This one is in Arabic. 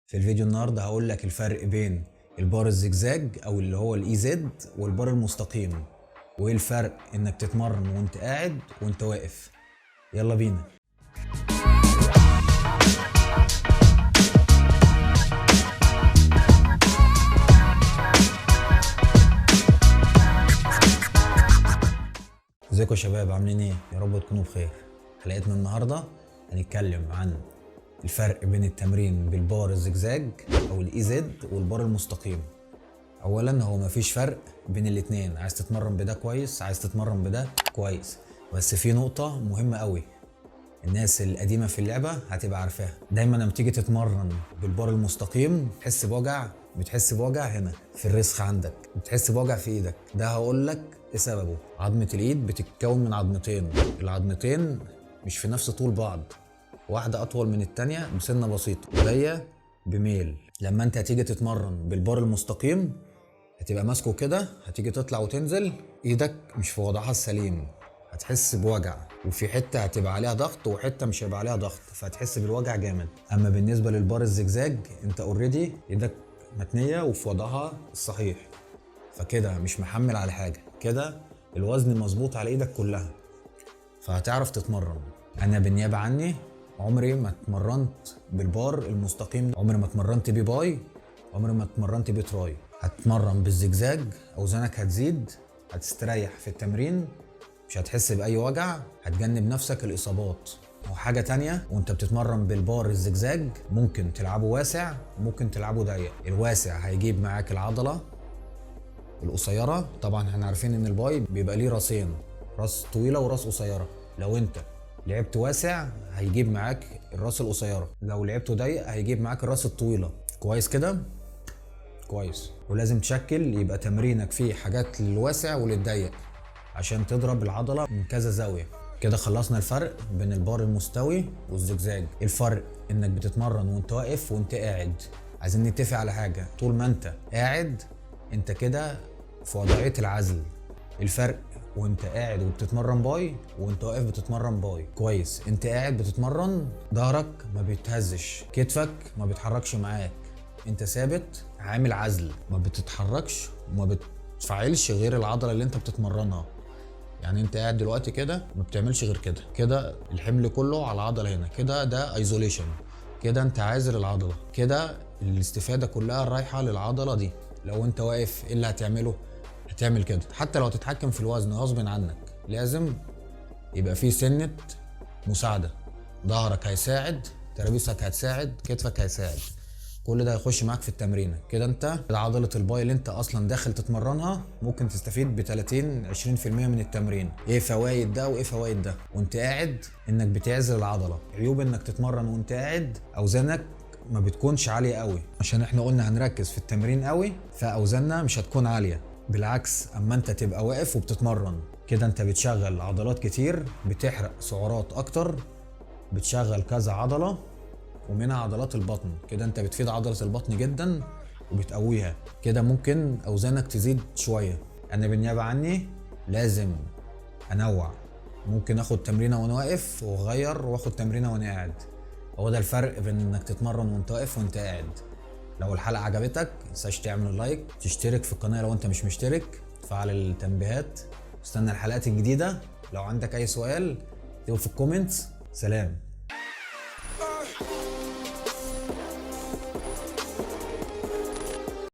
في الفيديو النهارده هقول لك الفرق بين البار الزجزاج او اللي هو الاي زد والبار المستقيم، وايه الفرق انك تتمرن وانت قاعد وانت واقف. يلا بينا. ازيكم يا شباب، عاملين ايه؟ يا رب تكونوا بخير. حلقتنا النهارده هنتكلم عن الفرق بين التمرين بالبار الزجزاج او الاي زد والبار المستقيم. اولا هو مفيش فرق بين الاتنين، عايز تتمرن بده كويس، عايز تتمرن بده كويس، بس في نقطة مهمة قوي الناس القديمة في اللعبة هتبقى عارفاها. دايما لما تيجي تتمرن بالبار المستقيم بتحس بوجع هنا في الرسخ عندك، بتحس بوجع في ايدك. ده هقول لك ايه سببه. عظمة الايد بتتكون من عظمتين، العظمتين مش في نفس طول بعض، واحدة أطول من التانية بسنة بسيطة وجاية بميل. لما أنت هتيجي تتمرن بالبار المستقيم هتبقى ماسكه كده، هتيجي تطلع وتنزل إيدك مش في وضعها السليم، هتحس بوجع، وفي حتة هتبقى عليها ضغط وحتة مش هيبقى عليها ضغط، فهتحس بالوجع جامد. أما بالنسبة للبار الزجزاج أنت أوريدي إيدك متنية وفي وضعها الصحيح، فكده مش محمل على حاجة، كده الوزن مظبوط على إيدك كلها، فهتعرف تتمرن. أنا بالنيابة عني عمري ما اتمرنت بالبار المستقيم، عمري ما اتمرنت بيه باي، عمري ما اتمرنت بيه تراي. هتتمرن بالزجزاج، اوزانك هتزيد، هتستريح في التمرين، مش هتحس باي وجع، هتجنب نفسك الاصابات. وحاجه تانية، وانت بتتمرن بالبار الزجزاج ممكن تلعبه واسع، ممكن تلعبه ضيق. الواسع هيجيب معاك العضله القصيره، طبعا احنا عارفين ان الباي بيبقى ليه راسين، راس طويله وراس قصيره. لو انت لعبت واسع هيجيب معاك الراس القصيره، لو لعبته ضيق هيجيب معاك الراس الطويله. كويس كده؟ كويس. ولازم تشكل يبقى تمرينك فيه حاجات للواسع وللضيق عشان تضرب العضله من كذا زاويه. كده خلصنا الفرق بين البار المستوي والزجزاج. الفرق انك بتتمرن وانت واقف وانت قاعد. عايزين نتفق على حاجه، طول ما انت قاعد انت كده في وضعيه العزل. الفرق وانت قاعد وبتتمرن باي وانت واقف بتتمرن باي. كويس، انت قاعد بتتمرن ظهرك ما بيتهزش، كتفك ما بيتحركش معاك، انت ثابت عامل عزل، ما بتتحركش وما بتفعلش غير العضله اللي انت بتتمرنها. يعني انت قاعد دلوقتي كده ما بتعملش غير كده، كده الحمل كله على العضله هنا، كده ده ايزوليشن، كده انت عازل العضله، كده الاستفاده كلها رايحه للعضله دي. لو انت واقف ايه اللي هتعمله؟ هتعمل كده. حتى لو هتتحكم في الوزن غصب عنك لازم يبقى في سنة مساعدة، ظهرك هيساعد، ترابيسك هتساعد، كتفك هيساعد، كل ده هيخش معاك في التمرينة. كده انت عضلة الباي اللي انت اصلا داخل تتمرنها ممكن تستفيد ب 30-20% من التمرين. ايه فوائد ده وايه فوائد ده وانت قاعد؟ انك بتعزل العضلة. عيوب انك تتمرن وانت قاعد، اوزانك ما بتكونش عالية قوي، عشان احنا قلنا هنركز في التمرين قوي، فاوزاننا مش هتكون عالية. بالعكس، اما انت تبقى واقف وبتتمرن كده انت بتشغل عضلات كتير، بتحرق سعرات اكتر، بتشغل كذا عضلة ومنها عضلات البطن. كده انت بتفيد عضلة البطن جدا وبتقويها. كده ممكن اوزانك تزيد شوية. انا بالنيابة عني لازم انوع، ممكن اخد تمرينة وانا واقف واغير واخد تمرينة وانا قاعد. هو ده الفرق بين انك تتمرن وانت واقف وانت قاعد. لو الحلقة عجبتك متنساش تعمل لايك، تشترك في القناة لو انت مش مشترك، تفعل التنبيهات، استنى الحلقات الجديدة. لو عندك اي سؤال اكتبه في الكومنتس. سلام.